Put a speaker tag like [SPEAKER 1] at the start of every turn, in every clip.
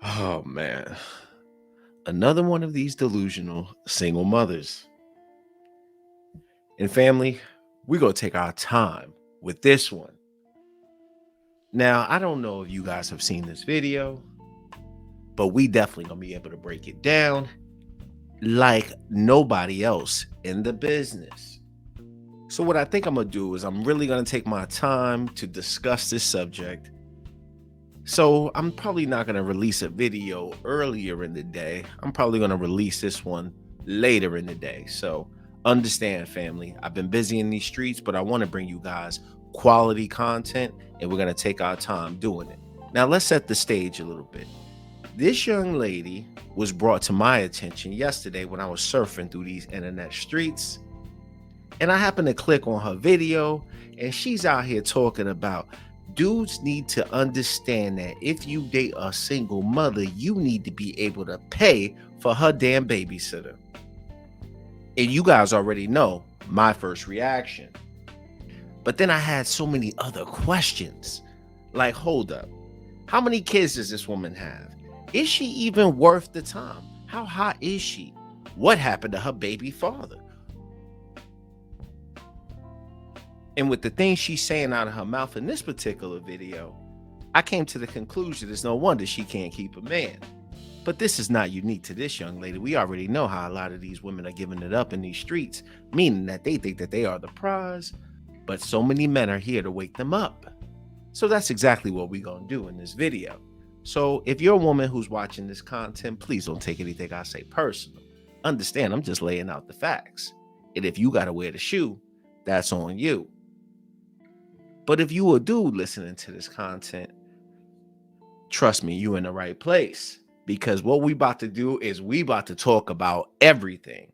[SPEAKER 1] Oh man. Another one of these delusional single mothers. And family, we're going to take our time with this one. Now, I don't know if you guys have seen this video, but we definitely going to be able to break it down like nobody else in the business. So what I think I'm going to do is I'm really going to take my time to discuss this subject. So I'm probably not going to release a video earlier in the day. I'm probably going to release this one later in the day. So understand, family, I've been busy in these streets, but I want to bring you guys quality content, and we're going to take our time doing it. Now, let's set the stage a little bit. This young lady was brought to my attention yesterday when I was surfing through these internet streets, and I happened to click on her video, and she's out here talking about dudes need to understand that if you date a single mother, you need to be able to pay for her damn babysitter. And you guys already know my first reaction. But then I had so many other questions. Like, hold up. How many kids does this woman have? Is she even worth the time? How hot is she? What happened to her baby father? And with the things she's saying out of her mouth in this particular video, I came to the conclusion it's no wonder she can't keep a man. But this is not unique to this young lady. We already know how a lot of these women are giving it up in these streets, meaning that they think that they are the prize, but so many men are here to wake them up. So that's exactly what we're going to do in this video. So if you're a woman who's watching this content, please don't take anything I say personal. Understand, I'm just laying out the facts. And if you got to wear the shoe, that's on you. But if you a dude listening to this content, trust me, you're in the right place. Because what we about to do is we about to talk about everything.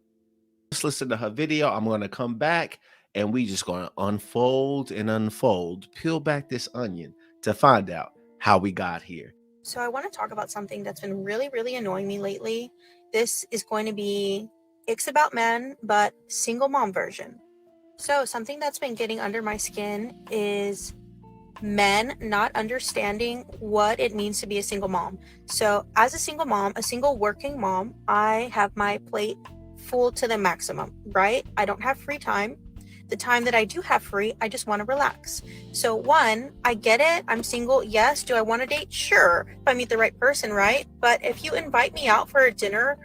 [SPEAKER 1] Just listen to her video. I'm going to come back and we just going to unfold and unfold, peel back this onion to find out how we got here.
[SPEAKER 2] So I want to talk about something that's been really, really annoying me lately. This is going to be It's About Men, but single mom version. So something that's been getting under my skin is men not understanding what it means to be a single mom. So as a single mom, a single working mom, I have my plate full to the maximum, right? I don't have free time. The time that I do have free, I just want to relax. So one, I get it. I'm single. Yes. Do I want to date? Sure. If I meet the right person, right? But if you invite me out for a dinner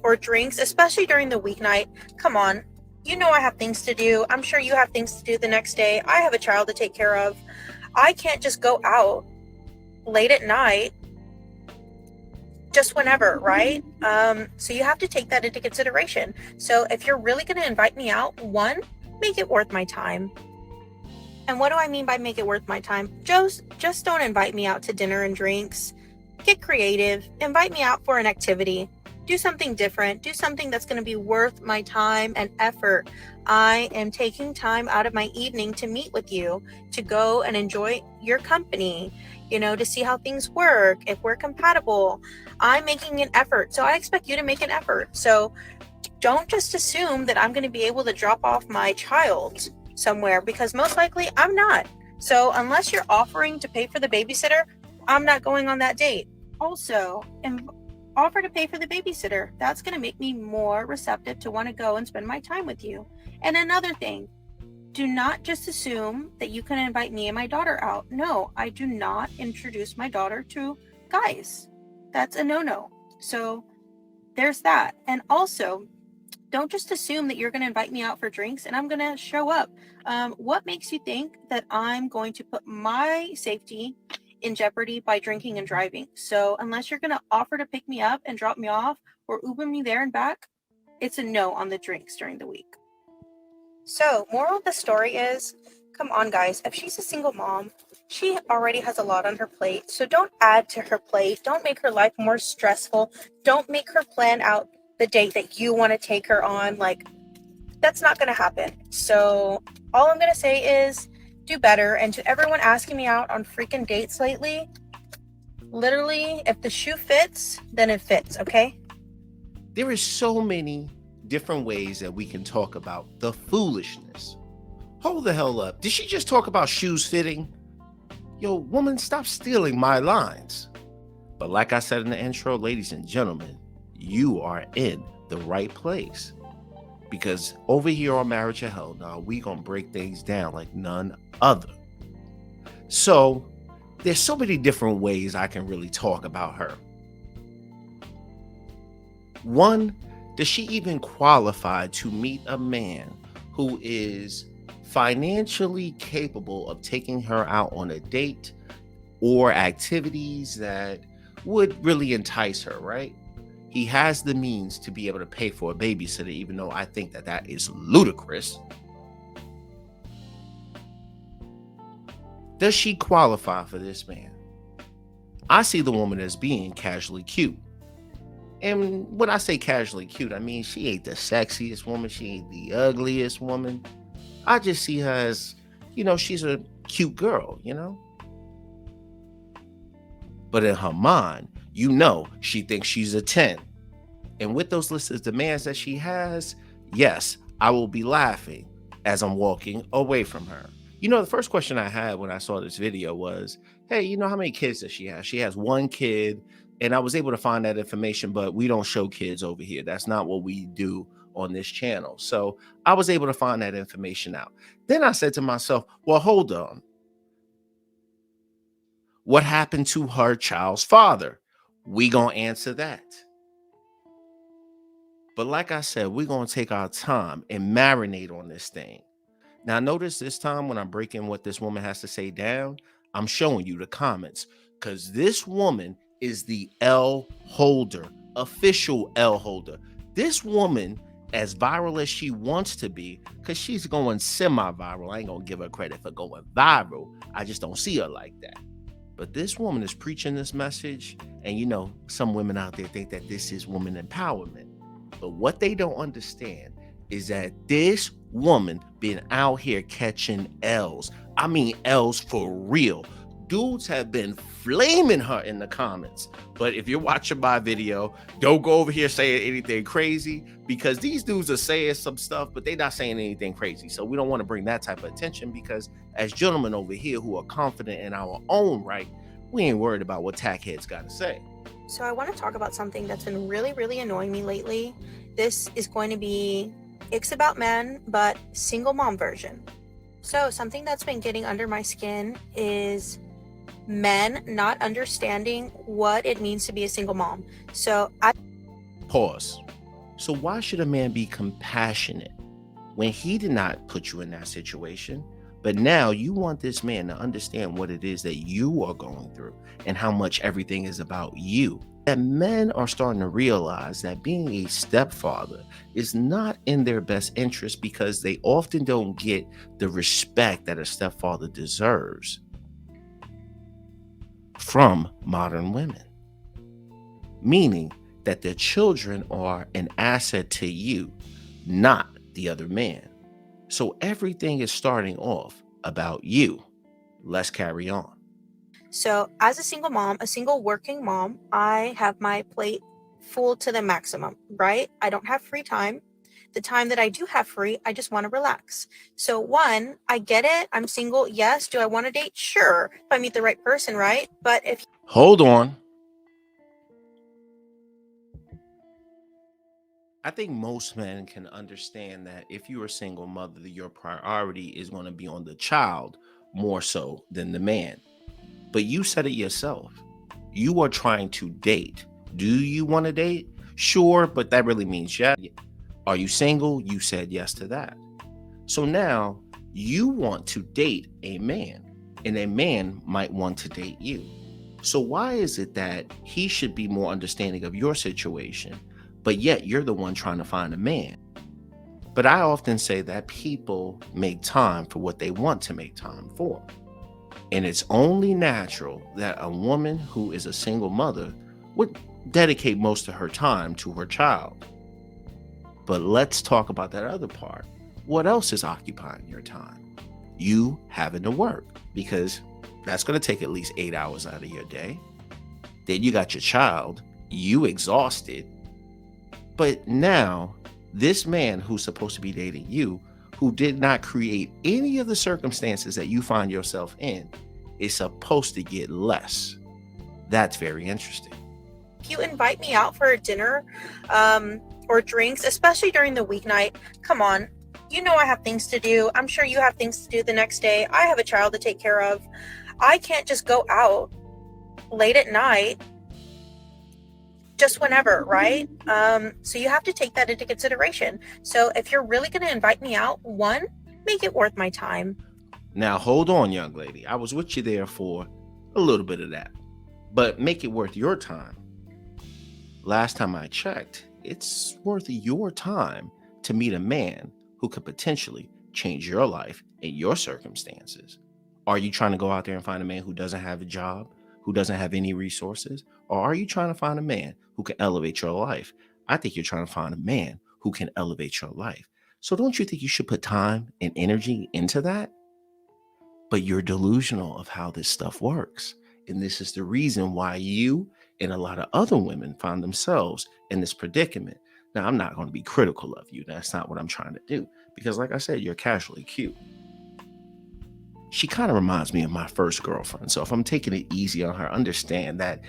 [SPEAKER 2] or drinks, especially during the weeknight, come on. You know I have things to do. I'm sure you have things to do the next day. I have a child to take care of. I can't just go out late at night just whenever, right? So you have to take that into consideration. So if you're really going to invite me out, one, make it worth my time. And what do I mean by make it worth my time? Just don't invite me out to dinner and drinks. Get creative. Invite me out for an activity. Do something different. Do something that's going to be worth my time and effort. I am taking time out of my evening to meet with you, to go and enjoy your company, to see how things work, if we're compatible. I'm making an effort, so I expect you to make an effort. So don't just assume that I'm going to be able to drop off my child somewhere, because most likely I'm not. So unless you're offering to pay for the babysitter, I'm not going on that date. Also, offer to pay for the babysitter. That's going to make me more receptive to want to go and spend my time with you. And another thing, do not just assume that you can invite me and my daughter out. No, I do not introduce my daughter to guys. That's a no-no. So there's that. And also, don't just assume that you're going to invite me out for drinks and I'm going to show up. What makes you think that I'm going to put my safety in jeopardy by drinking and driving? So unless you're going to offer to pick me up and drop me off or Uber me there and back, it's a no on the drinks during the week. So moral of the story is, come on guys, if she's a single mom, she already has a lot on her plate. So don't add to her plate. Don't make her life more stressful. Don't make her plan out the date that you want to take her on. Like, that's not going to happen. So all I'm going to say is do better. And to everyone asking me out on freaking dates lately, literally, if the shoe fits, then it fits, okay?
[SPEAKER 1] There is so many different ways that we can talk about the foolishness. Hold the hell up. Did she just talk about shoes fitting? Yo, woman, stop stealing my lines. But like I said in the intro, ladies and gentlemen, you are in the right place. Because over here on Marriage or Hell Nah, we gonna break things down like none other. So there's so many different ways I can really talk about her. One, does she even qualify to meet a man who is financially capable of taking her out on a date or activities that would really entice her, right? He has the means to be able to pay for a babysitter, even though I think that that is ludicrous. Does she qualify for this man? I see the woman as being casually cute. And when I say casually cute, I mean she ain't the sexiest woman, she ain't the ugliest woman. I just see her as, she's a cute girl, But in her mind, she thinks she's a 10. And with those lists of demands that she has, yes, I will be laughing as I'm walking away from her. The first question I had when I saw this video was, hey, how many kids does she have? She has one kid, and I was able to find that information, but we don't show kids over here. That's not what we do on this channel. So I was able to find that information out. Then I said to myself, well, hold on. What happened to her child's father? We gonna answer that. But like I said, we're gonna take our time and marinate on this thing. Now, notice this time when I'm breaking what this woman has to say down, I'm showing you the comments because this woman is the L holder, official L holder. This woman, as viral as she wants to be, because she's going semi-viral. I ain't gonna give her credit for going viral. I just don't see her like that. But this woman is preaching this message, and some women out there think that this is woman empowerment. But what they don't understand is that this woman been out here catching L's. I mean L's for real. Dudes have been flaming her in the comments. But if you're watching my video, don't go over here saying anything crazy, because these dudes are saying some stuff, but they're not saying anything crazy. So we don't want to bring that type of attention, because as gentlemen over here who are confident in our own right, we ain't worried about what tackheads got to say.
[SPEAKER 2] So I want to talk about something that's been really, really annoying me lately. This is going to be It's About Men, but single mom version. So something that's been getting under my skin is men not understanding what it means to be a single mom.
[SPEAKER 1] Pause. So why should a man be compassionate when he did not put you in that situation? But now you want this man to understand what it is that you are going through and how much everything is about you. That men are starting to realize that being a stepfather is not in their best interest, because they often don't get the respect that a stepfather deserves from modern women. Meaning that their children are an asset to you, not the other man. So everything is starting off about you. Let's carry on.
[SPEAKER 2] So as a single mom, a single working mom, I have my plate full to the maximum, right? I don't have free time. The time that I do have free, I just want to relax. So one, I get it. I'm single. Yes. Do I want to date? Sure. If I meet the right person, right? But
[SPEAKER 1] Hold on. I think most men can understand that if you're a single mother, your priority is going to be on the child more so than the man. But you said it yourself. You are trying to date. Do you want to date? Sure, but that really means yes. Are you single? You said yes to that. So now you want to date a man, and a man might want to date you. So why is it that he should be more understanding of your situation, but yet you're the one trying to find a man? But I often say that people make time for what they want to make time for. And it's only natural that a woman who is a single mother would dedicate most of her time to her child. But let's talk about that other part. What else is occupying your time? You having to work, because that's going to take at least 8 hours out of your day. Then you got your child, you exhausted. But now this man who's supposed to be dating you, who did not create any of the circumstances that you find yourself in, is supposed to get less. That's very interesting.
[SPEAKER 2] If you invite me out for a dinner or drinks, especially during the weeknight, come on. You know I have things to do. I'm sure you have things to do the next day. I have a child to take care of. I can't just go out late at night just whenever, right? So you have to take that into consideration. So if you're really going to invite me out, one, make it worth my time.
[SPEAKER 1] Now, hold on, young lady. I was with you there for a little bit of that, but make it worth your time. Last time I checked, it's worth your time to meet a man who could potentially change your life and your circumstances. Are you trying to go out there and find a man who doesn't have a job, who doesn't have any resources? Or are you trying to find a man who can elevate your life? I think you're trying to find a man who can elevate your life. So don't you think you should put time and energy into that? But you're delusional of how this stuff works. And this is the reason why you and a lot of other women find themselves in this predicament. Now, I'm not going to be critical of you. That's not what I'm trying to do. Because like I said, you're casually cute. She kind of reminds me of my first girlfriend. So if I'm taking it easy on her, understand that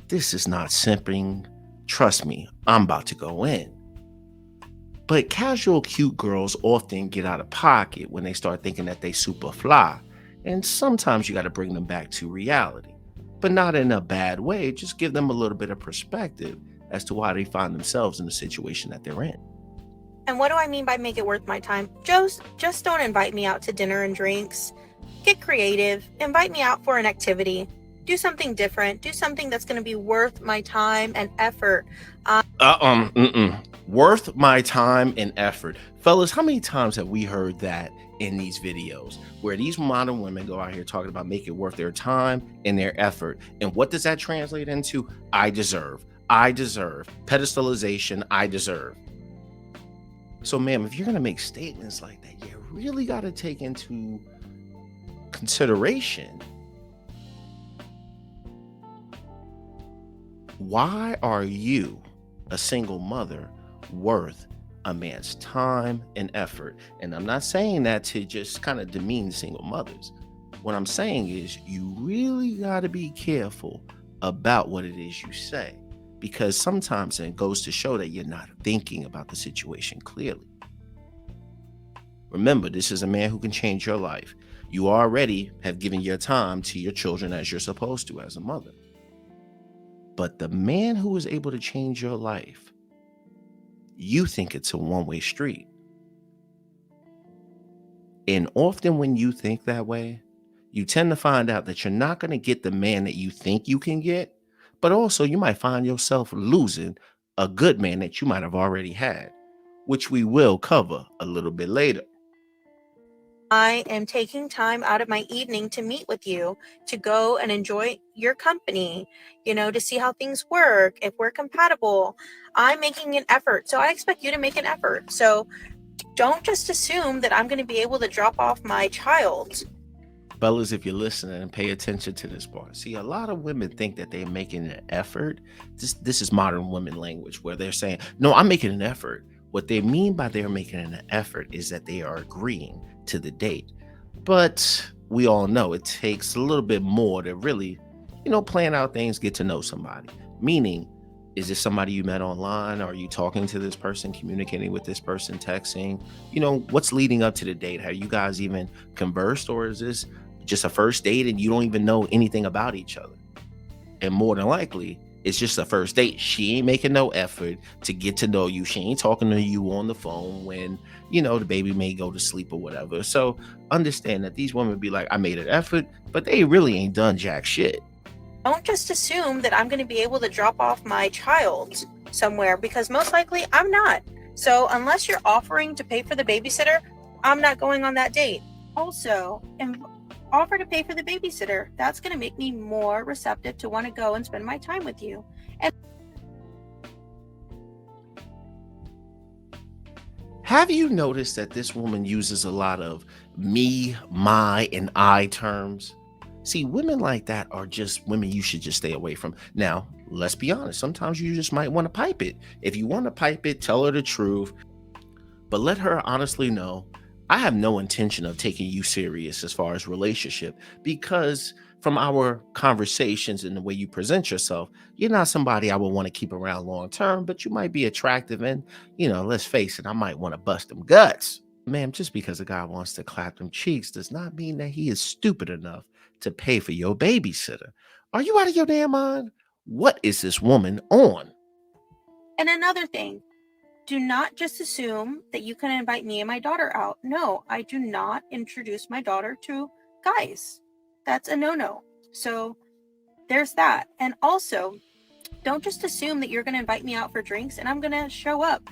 [SPEAKER 1] this is not simping. Trust me, I'm about to go in. But casual cute girls often get out of pocket when they start thinking that they super fly. And sometimes you got to bring them back to reality. But not in a bad way. Just give them a little bit of perspective as to why they find themselves in the situation that they're in.
[SPEAKER 2] And what do I mean by make it worth my time? Just don't invite me out to dinner and drinks. Get creative. Invite me out for an activity. Do something different. Do something that's going to be worth my time and effort.
[SPEAKER 1] Worth my time and effort. Fellas, how many times have we heard that in these videos where these modern women go out here talking about make it worth their time and their effort? And what does that translate into? I deserve. Pedestalization, I deserve. So, ma'am, if you're going to make statements like that, you really got to take into consideration, why are you, a single mother, worth a man's time and effort? And I'm not saying that to just kind of demean single mothers. What I'm saying is you really got to be careful about what it is you say, because sometimes it goes to show that you're not thinking about the situation clearly. Remember, this is a man who can change your life. You already have given your time to your children as you're supposed to as a mother. But the man who is able to change your life, you think it's a one-way street. And often when you think that way, you tend to find out that you're not going to get the man that you think you can get, but also you might find yourself losing a good man that you might have already had, which we will cover a little bit later.
[SPEAKER 2] I am taking time out of my evening to meet with you, to go and enjoy your company, to see how things work, if we're compatible. I'm making an effort, so I expect you to make an effort. So don't just assume that I'm going to be able to drop off my child.
[SPEAKER 1] Fellas, if you're listening, and pay attention to this part. See, a lot of women think that they're making an effort. This is modern women language where they're saying, no, I'm making an effort. What they mean by they're making an effort is that they are agreeing to the date. But we all know it takes a little bit more to really, plan out things, get to know somebody. Meaning, is this somebody you met online? Are you talking to this person, communicating with this person, texting? What's leading up to the date? Have you guys even conversed, or is this just a first date and you don't even know anything about each other? And more than likely, it's just a first date. She ain't making no effort to get to know you. She ain't talking to you on the phone when, the baby may go to sleep or whatever. So understand that these women be like, I made an effort, but they really ain't done jack shit.
[SPEAKER 2] Don't just assume that I'm going to be able to drop off my child somewhere, because most likely I'm not. So unless you're offering to pay for the babysitter, I'm not going on that date. Also, offer to pay for the babysitter. That's going to make me more receptive to want to go and spend my time with you. And
[SPEAKER 1] have you noticed that this woman uses a lot of me, my, and I terms? See, women like that are just women you should just stay away from. Now, let's be honest. Sometimes you just might want to pipe it. If you want to pipe it, tell her the truth. But let her honestly know, I have no intention of taking you serious as far as relationship, because from our conversations and the way you present yourself, you're not somebody I would want to keep around long term, but you might be attractive. And, let's face it, I might want to bust them guts. Ma'am, just because a guy wants to clap them cheeks does not mean that he is stupid enough to pay for your babysitter. Are you out of your damn mind? What is this woman on?
[SPEAKER 2] And another thing, do not just assume that you can invite me and my daughter out. No, I do not introduce my daughter to guys. That's a no-no. So there's that. And also, don't just assume that you're going to invite me out for drinks and I'm going to show up.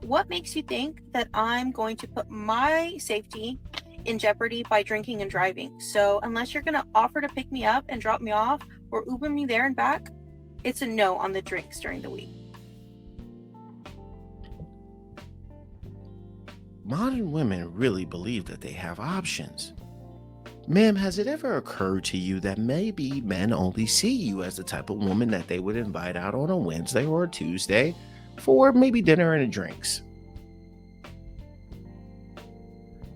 [SPEAKER 2] What makes you think that I'm going to put my safety in jeopardy by drinking and driving? So unless you're going to offer to pick me up and drop me off or Uber me there and back, it's a no on the drinks during the week.
[SPEAKER 1] Modern women really believe that they have options. Ma'am, has it ever occurred to you that maybe men only see you as the type of woman that they would invite out on a Wednesday or a Tuesday for maybe dinner and drinks?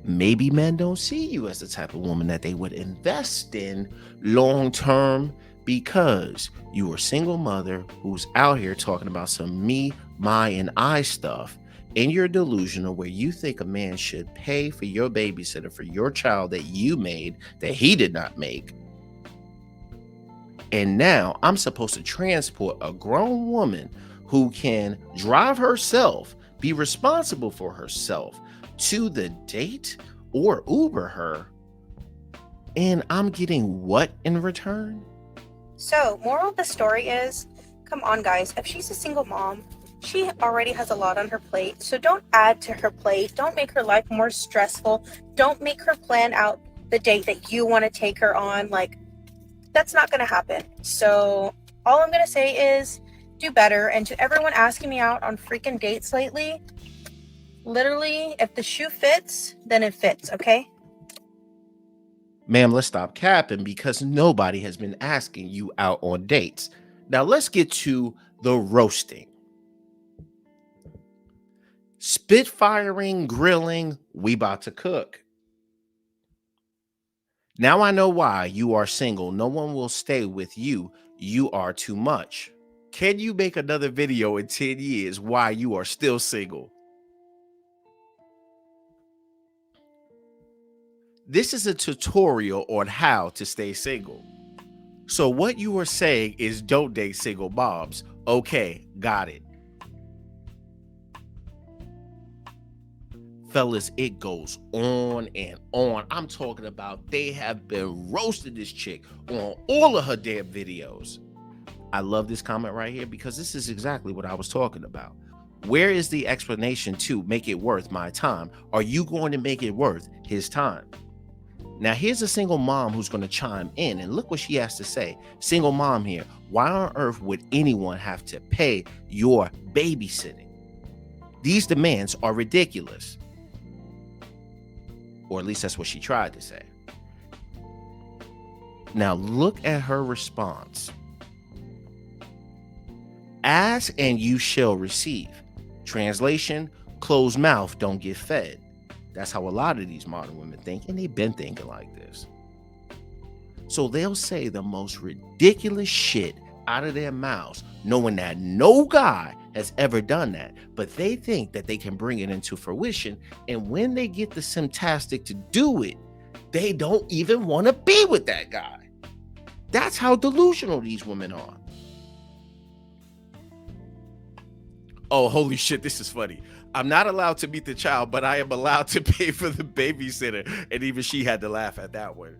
[SPEAKER 1] Maybe men don't see you as the type of woman that they would invest in long term because you are a single mother who's out here talking about some me, my, and I stuff. And you're delusional where you think a man should pay for your babysitter for your child that you made that he did not make. And now I'm supposed to transport a grown woman who can drive herself, be responsible for herself to the date or Uber her. And I'm getting what in return?
[SPEAKER 2] So, moral of the story is, come on guys, if she's a single mom, she already has a lot on her plate, so don't add to her plate. Don't make her life more stressful. Don't make her plan out the date that you want to take her on. Like, that's not going to happen. So all I'm going to say is do better. And to everyone asking me out on freaking dates lately, literally, if the shoe fits, then it fits, okay?
[SPEAKER 1] Ma'am, let's stop capping because nobody has been asking you out on dates. Now let's get to the roasting. Spitfiring, grilling, we about to cook. Now I know why you are single. No one will stay with you. You are too much. Can you make another video in 10 years why you are still single? This is a tutorial on how to stay single. So what you are saying is don't date single moms. Okay, got it. Fellas, it goes on and on. I'm talking about they have been roasting this chick on all of her damn videos. I love this comment right here because this is exactly what I was talking about. Where is the explanation to make it worth my time? Are you going to make it worth his time? Now, here's a single mom who's going to chime in and look what she has to say. Single mom here. Why on earth would anyone have to pay your babysitting? These demands are ridiculous. Or at least that's what she tried to say. Now look at her response. Ask and you shall receive. Translation, closed mouth don't get fed. That's how a lot of these modern women think, and they've been thinking like this. So they'll say the most ridiculous shit out of their mouths, knowing that no guy has ever done that, but they think that they can bring it into fruition. And when they get the symptastic to do it, they don't even want to be with that guy. That's how delusional these women are. Oh, holy shit, this is funny. I'm not allowed to meet the child, but I am allowed to pay for the babysitter. And even she had to laugh at that one.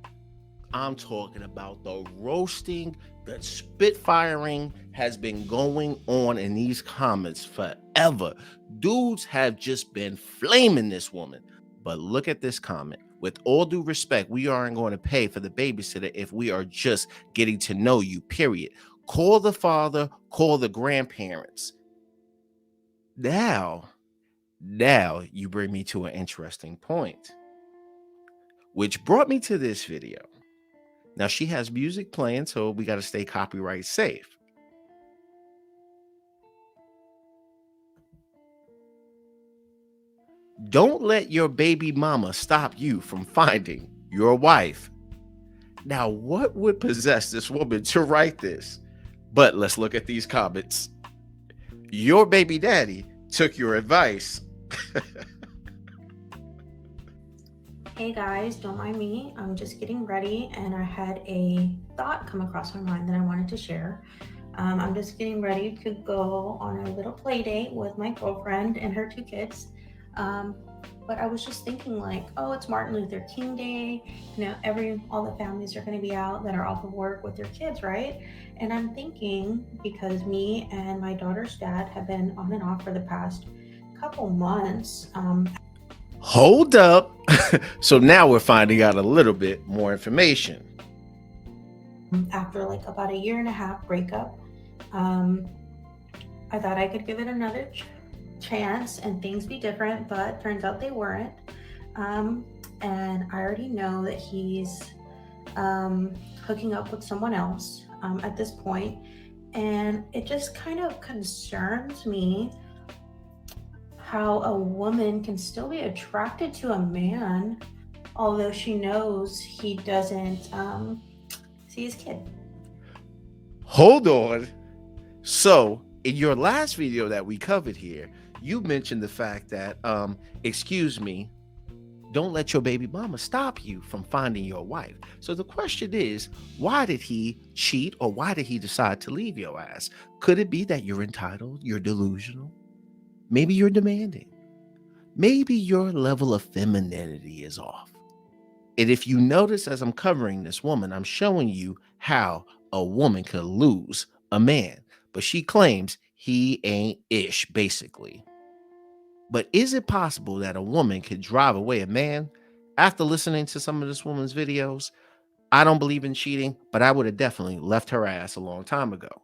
[SPEAKER 1] I'm talking about the roasting, the spitfiring has been going on in these comments forever. Dudes have just been flaming this woman. But look at this comment. With all due respect, we aren't going to pay for the babysitter if we are just getting to know you, period. Call the father, call the grandparents. Now you bring me to an interesting point, which brought me to this video. Now she has music playing, so we got to stay copyright safe. Don't let your baby mama stop you from finding your wife. Now, what would possess this woman to write this? But let's look at these comments. Your baby daddy took your advice.
[SPEAKER 2] Hey guys, don't mind me. I'm just getting ready and I had a thought come across my mind that I wanted to share. I'm just getting ready to go on a little play date with my girlfriend and her 2 kids. But I was just thinking like, oh, it's Martin Luther King Day. All the families are going to be out that are off of work with their kids, right? And I'm thinking, because me and my daughter's dad have been on and off for the past couple months.
[SPEAKER 1] Hold up. So now we're finding out a little bit more information.
[SPEAKER 2] After like about a 1.5-year breakup, I thought I could give it another chance and things be different, but turns out they weren't. And I already know that he's hooking up with someone else at this point, and it just kind of concerns me how a woman can still be attracted to a man although she knows he doesn't see his kid.
[SPEAKER 1] Hold on. So in your last video that we covered here, you mentioned the fact that, excuse me, don't let your baby mama stop you from finding your wife. So the question is, why did he cheat, or why did he decide to leave your ass? Could it be that you're entitled, you're delusional? Maybe you're demanding. Maybe your level of femininity is off. And if you notice, as I'm covering this woman, I'm showing you how a woman could lose a man, but she claims he ain't ish, basically. But is it possible that a woman could drive away a man? After listening to some of this woman's videos, I don't believe in cheating, but I would have definitely left her ass a long time ago.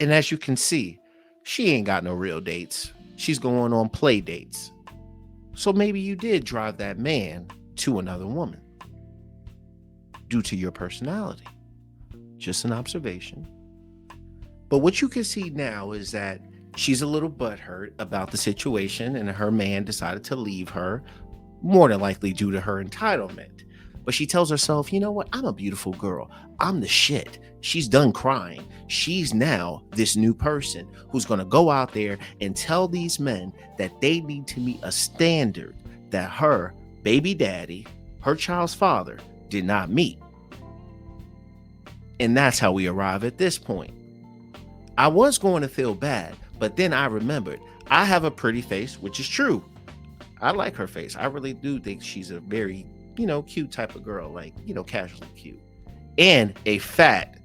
[SPEAKER 1] And as you can see, she ain't got no real dates. She's going on play dates. So maybe you did drive that man to another woman due to your personality. Just an observation. But what you can see now is that she's a little butthurt about the situation, and her man decided to leave her, more than likely due to her entitlement. But she tells herself, you know what? I'm a beautiful girl. I'm the shit. She's done crying. She's now this new person who's going to go out there and tell these men that they need to meet a standard that her baby daddy, her child's father, did not meet. And that's how we arrive at this point. I was going to feel bad, but then I remembered I have a pretty face, which is true. I like her face. I really do think she's a very, cute type of girl, like, casually cute. And a fat,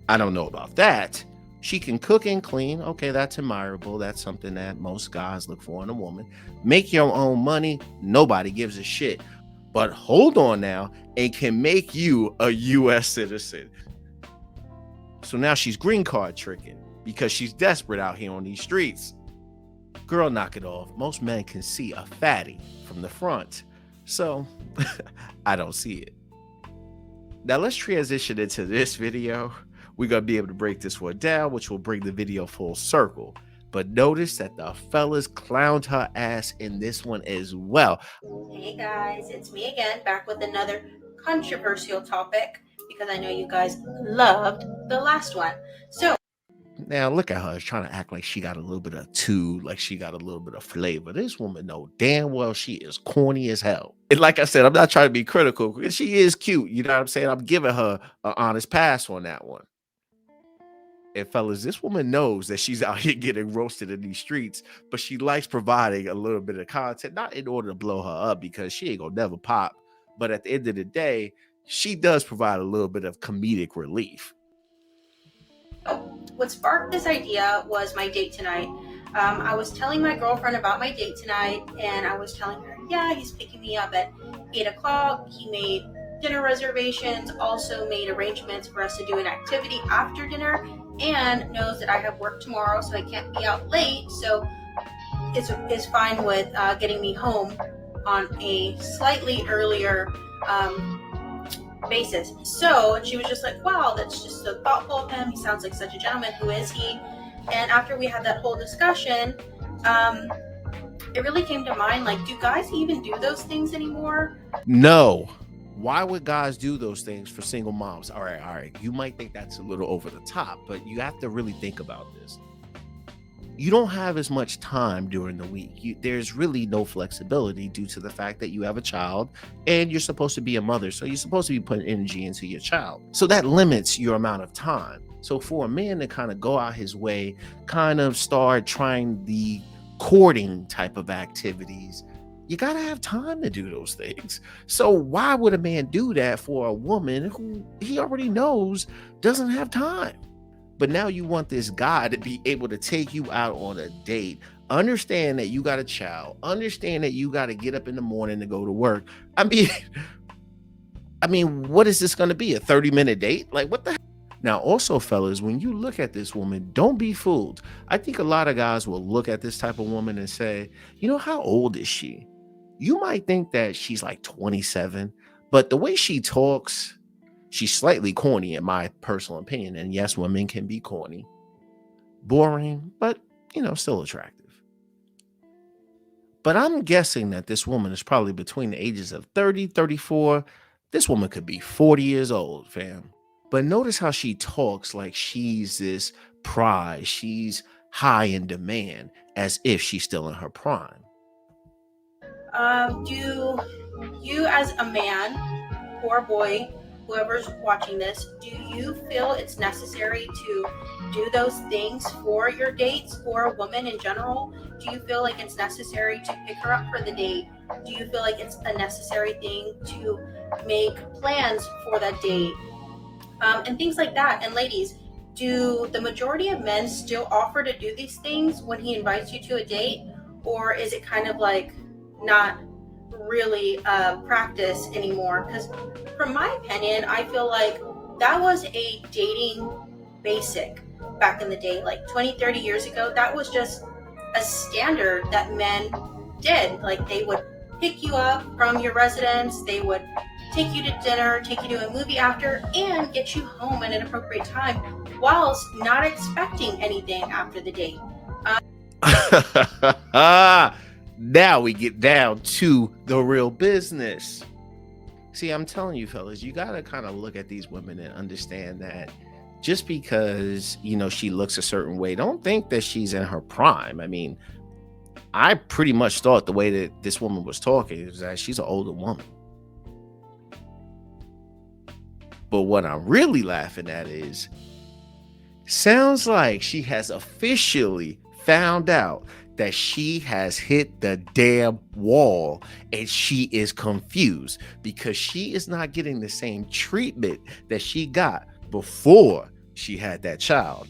[SPEAKER 1] I don't know about that. She can cook and clean. Okay, that's admirable. That's something that most guys look for in a woman. Make your own money. Nobody gives a shit. But hold on now, and can make you a U.S. citizen. So now she's green card tricking because she's desperate out here on these streets. Girl, knock it off. Most men can see a fatty from the front. So I don't see it. Now let's transition into this video. We're going to be able to break this one down, which will bring the video full circle. But notice that the fellas clowned her ass in this one as well.
[SPEAKER 2] Hey guys, it's me again, back with another controversial topic, because I know you guys loved the last one. So
[SPEAKER 1] now look at her trying to act like she got a little bit of like she got a little bit of flavor. This woman know damn well she is corny as hell. And like I said, I'm not trying to be critical because she is cute. You know what I'm saying? I'm giving her an honest pass on that one. And fellas, this woman knows that she's out here getting roasted in these streets, but she likes providing a little bit of content, not in order to blow her up because she ain't gonna never pop. But at the end of the day, she does provide a little bit of comedic relief.
[SPEAKER 2] What sparked this idea was my date tonight. I was telling my girlfriend about my date tonight, and I was telling her, yeah, he's picking me up at 8 o'clock. He made dinner reservations, also made arrangements for us to do an activity after dinner, and knows that I have work tomorrow, so I can't be out late. So it's fine with getting me home on a slightly earlier basis. So she was just like, wow, that's just so thoughtful of him. He sounds like such a gentleman. Who is he? And after we had that whole discussion, it really came to mind, like, do guys even do those things anymore?
[SPEAKER 1] No. Why would guys do those things for single moms? All right. You might think that's a little over the top, but you have to really think about this. You don't have as much time during the week. There's really no flexibility due to the fact that you have a child and you're supposed to be a mother. So you're supposed to be putting energy into your child. So that limits your amount of time. So for a man to kind of go out his way, kind of start trying the courting type of activities, you got to have time to do those things. So why would a man do that for a woman who he already knows doesn't have time? But now you want this guy to be able to take you out on a date, understand that you got a child, understand that you got to get up in the morning to go to work. I mean, what is this going to be? A 30-minute date? Like, what the heck? Now, also, fellas, when you look at this woman, don't be fooled. I think a lot of guys will look at this type of woman and say, you know, how old is she? You might think that she's like 27, but the way she talks, she's slightly corny in my personal opinion. And yes, women can be corny, boring, but, you know, still attractive. But I'm guessing that this woman is probably between the ages of 30, 34. This woman could be 40 years old, fam. But notice how she talks like she's this prize. She's high in demand, as if she's still in her prime.
[SPEAKER 2] Do you, as a man or a boy, whoever's watching this, do you feel it's necessary to do those things for your dates, for a woman in general? Do you feel like it's necessary to pick her up for the date? Do you feel like it's a necessary thing to make plans for that date? And things like that. And ladies, do the majority of men still offer to do these things when he invites you to a date? Or is it kind of like not really practice anymore? Because from my opinion, I feel like that was a dating basic back in the day, like 20, 30 years ago. That was just a standard that men did. Like, they would pick you up from your residence, they would take you to dinner, take you to a movie after, and get you home at an appropriate time whilst not expecting anything after the date.
[SPEAKER 1] Now we get down to the real business. See, I'm telling you, fellas, you got to kind of look at these women and understand that just because, you know, she looks a certain way, don't think that she's in her prime. I mean, I pretty much thought the way that this woman was talking is that she's an older woman. But what I'm really laughing at is, sounds like she has officially found out that she has hit the damn wall, and she is confused because she is not getting the same treatment that she got before she had that child,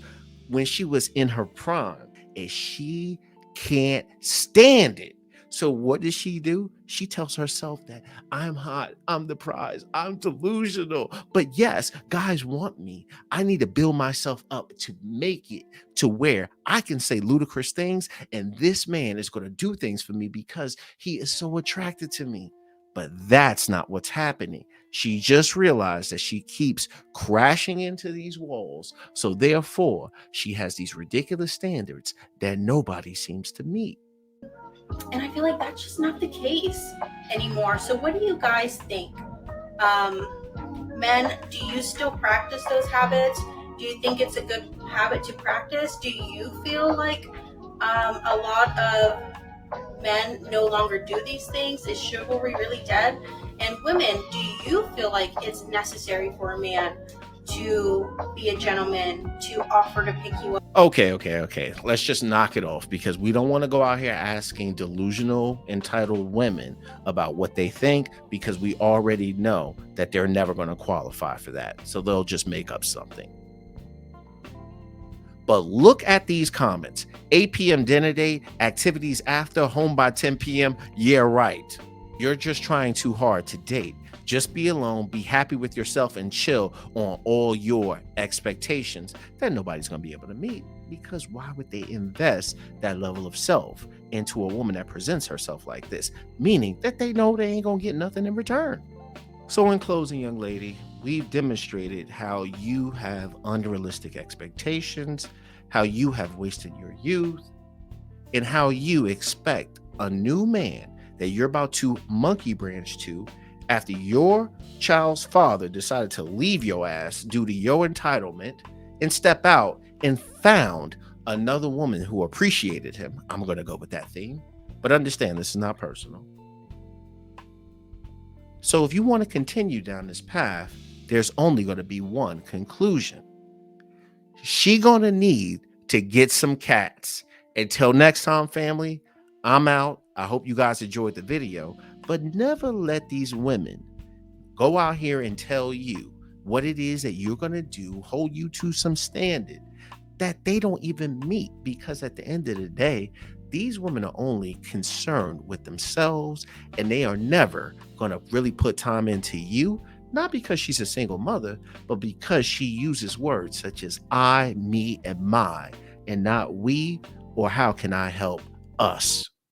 [SPEAKER 1] when she was in her prime, and she can't stand it. So what does she do? She tells herself that I'm hot, I'm the prize, I'm delusional. But yes, guys want me. I need to build myself up to make it to where I can say ludicrous things, and this man is going to do things for me because he is so attracted to me. But that's not what's happening. She just realized that she keeps crashing into these walls. So therefore, she has these ridiculous standards that nobody seems to meet.
[SPEAKER 2] And I feel like that's just not the case anymore. So what do you guys think? Men, do you still practice those habits? Do you think it's a good habit to practice? Do you feel like a lot of men no longer do these things? Is chivalry really dead? And women, do you feel like it's necessary for a man to be a gentleman, to offer to pick you up?
[SPEAKER 1] Okay. Let's just knock it off, because we don't want to go out here asking delusional, entitled women about what they think, because we already know that they're never going to qualify for that. So they'll just make up something. But look at these comments. 8 p.m. dinner date, activities after, home by 10 p.m. Yeah, right. You're just trying too hard to date. Just be alone, be happy with yourself, and chill on all your expectations that nobody's going to be able to meet. Because why would they invest that level of self into a woman that presents herself like this? Meaning that they know they ain't going to get nothing in return. So in closing, young lady, we've demonstrated how you have unrealistic expectations, how you have wasted your youth, and how you expect a new man that you're about to monkey branch to after your child's father decided to leave your ass due to your entitlement and step out and found another woman who appreciated him. I'm going to go with that theme, but understand this is not personal. So if you want to continue down this path, there's only going to be one conclusion. She going to need to get some cats. Until next time, family, I'm out. I hope you guys enjoyed the video, but never let these women go out here and tell you what it is that you're going to do, hold you to some standard that they don't even meet, because at the end of the day, these women are only concerned with themselves, and they are never going to really put time into you, not because she's a single mother, but because she uses words such as I, me, and my, and not we or how can I help us.